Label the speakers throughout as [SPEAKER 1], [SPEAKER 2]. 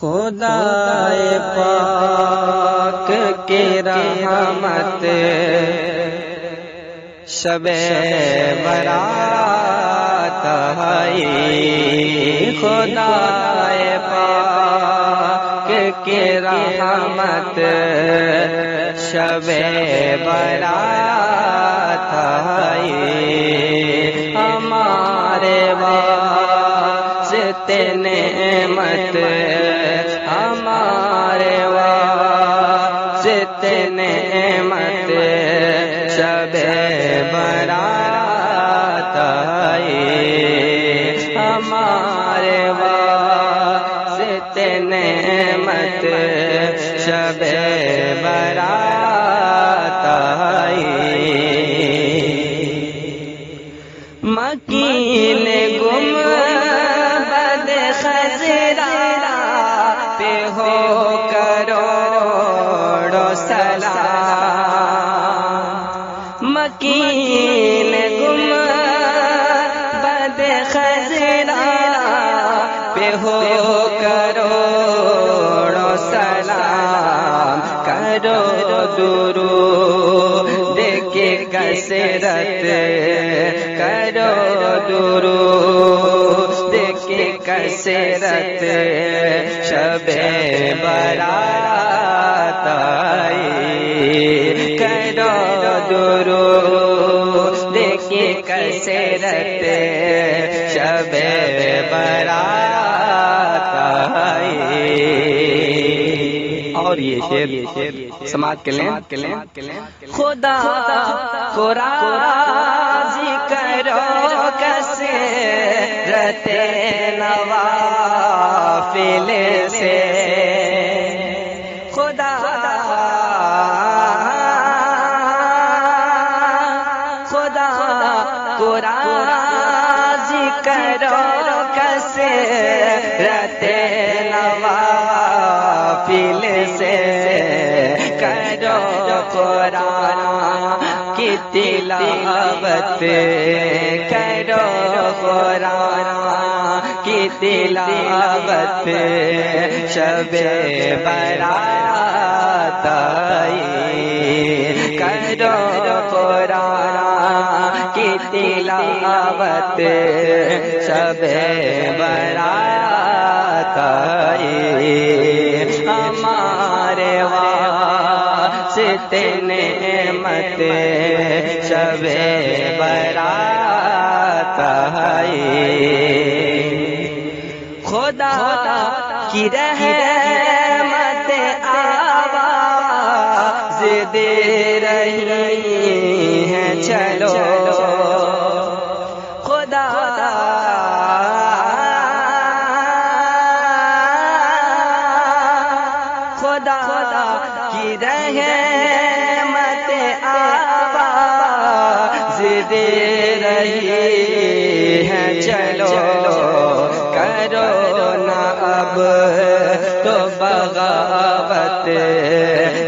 [SPEAKER 1] خدائے پاک کی رحمت شب برات آئی، خدائے پاک کی رحمت شب برات آئی، ہمارے واسطے نعمت، ہمارے واسطے نعمت شب برات آئی، ہمارے واسطے نعمت شب برات آئی، مکین گنبد خضرا پہ ہو کروڑوں سلام، مکین گنبد خضرا پہ ہو کروڑوں سلام، کرو درود کی کثرت، کرو درود کی کثرت شب برات آئی، کرو درود کی کثرت شب برات آئی۔ اور یہ شعر سماعت کے لیں، خدا کو راضی کرو کثرت نوافل سے، خدا کو راضی کرو کثرت نوافل سے، کرو قرآن کی تلاوت، کرو قرآن کی تلاوت شب برات آئی، کرو قرآن کی تلاوت شب برات آئی، ہمارے واسطے نعمت شب برات آئی، خدا کی رحمت آواز دے رہی ہے، چلو خدا کی رحمت آواز دے رہی ہے، چلو کرو نا اب تو بغاوت،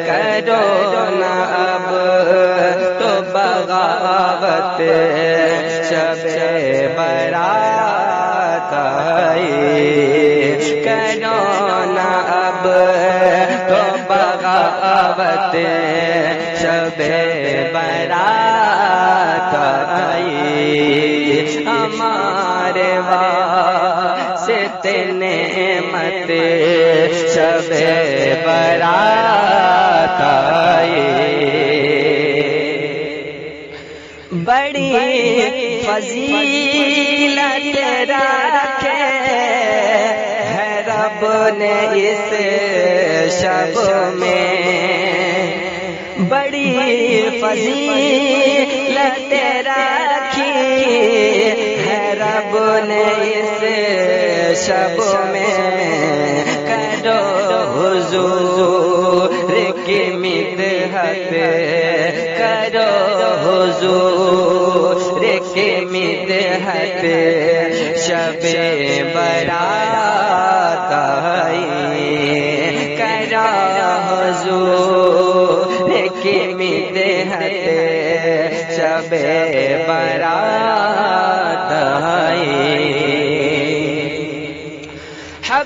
[SPEAKER 1] کرو نا اب تو بغاوت شب برات آئی، کرو نا اب تو بغاوت شب برات آئی، ہمارے واسطے نعمت شب برات آئی، بڑی فضیلت رکھے ہے رب نے اس شب میں، بڑی فضیلت رکھی ہے رب نے اس شب میں، کرو حضور کی مدحت، کرو حضور کی مدحت شب برات آئی، کرو حضور کی مدحت شب برات آئی،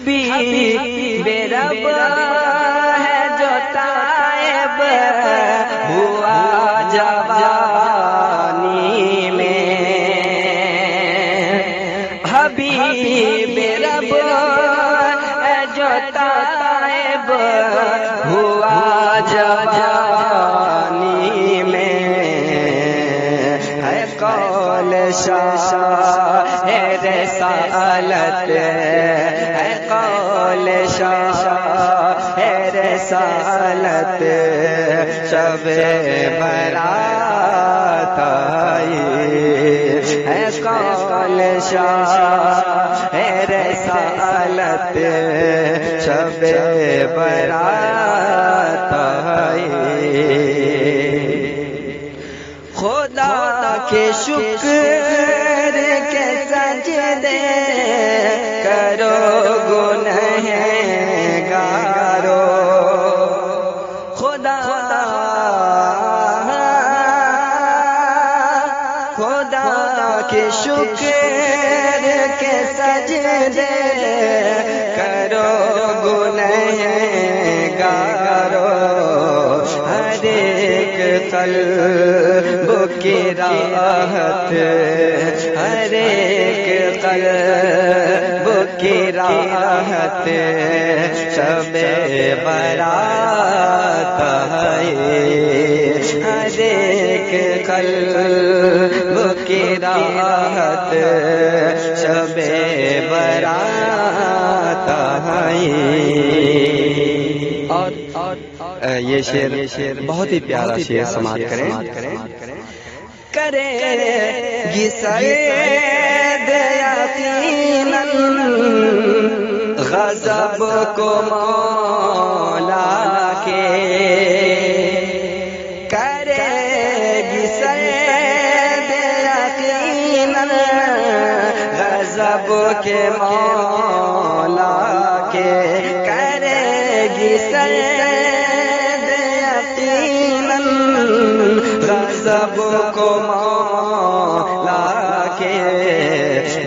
[SPEAKER 1] حبیب رب ہے جو طائب ہوا جوانی میں، حبیب رب ہے جو طائب ہوا جوانی میں، ہے قول شاہ رسالت، ہے قول شاہ رسالت، شب برات آئی، ہے قول شاہ رسالت، شب برات آئی۔ خدا کے شکر کے سجدے کرو گنہگارو، خدا کے شکر کے سجدے کرو گنہگارو، ہر ایک قلب کی راحت، ہر ایک قلب کی راحت، شب برات آئی، ہر ایک قلب کی راحت، شب برات آئی۔
[SPEAKER 2] یہ شعر بہت ہی پیارا شعر سماعت کریں۔
[SPEAKER 1] کرے گی سید یقیناً غضب کو مولا کے، کرے گی سید یقیناً غضب کے مولا کے، کرے گی سید غضب کو مولا کے،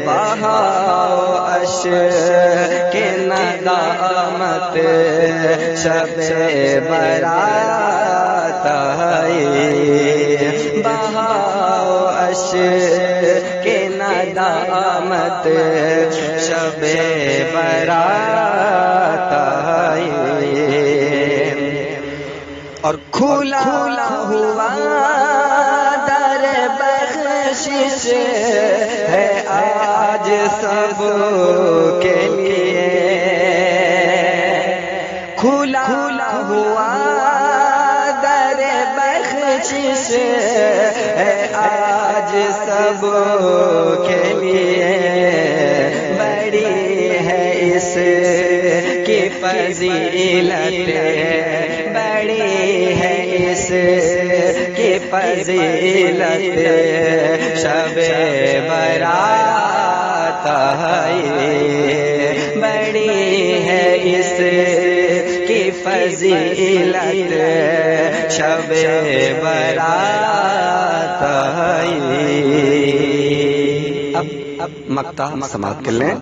[SPEAKER 1] بہاؤ اشک ندامت، شب برات آئی، بہاؤ اشک ندامت، شب برات آئی۔ اور کھلا ہوا در بخشش ہے آج سب کے لیے، کھلا ہوا در بخشش ہے آج سب کے لیے، بڑی ہے اس کی فضیلت، بڑی ہے اس کی فضیلت، شب برات آئی، بڑی ہے اس کی فضیلت، شب برات آئی۔
[SPEAKER 2] اب مقطع سماعت کر لیں۔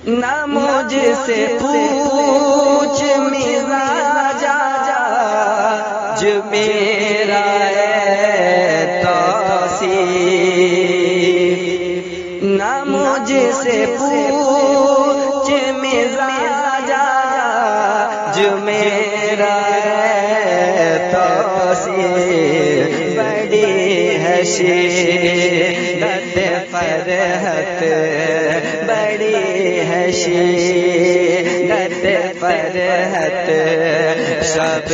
[SPEAKER 1] نہ مجھ سے پوچھ مزاج جو میرا توصیف، نہ مجھ سے پوچھ مزاج جو میرا توصیف، بڑی ہے شدت فرحت، بڑی ہے شدت فرحت، شب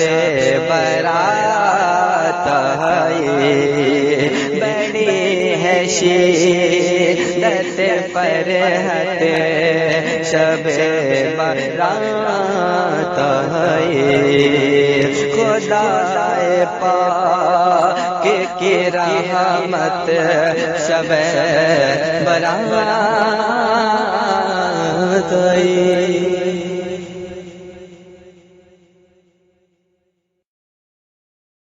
[SPEAKER 1] برات آئی، بڑی ہے شدت فرحت، شب برات آئی۔ خدا پاک کی رحمت، شب برات آئی۔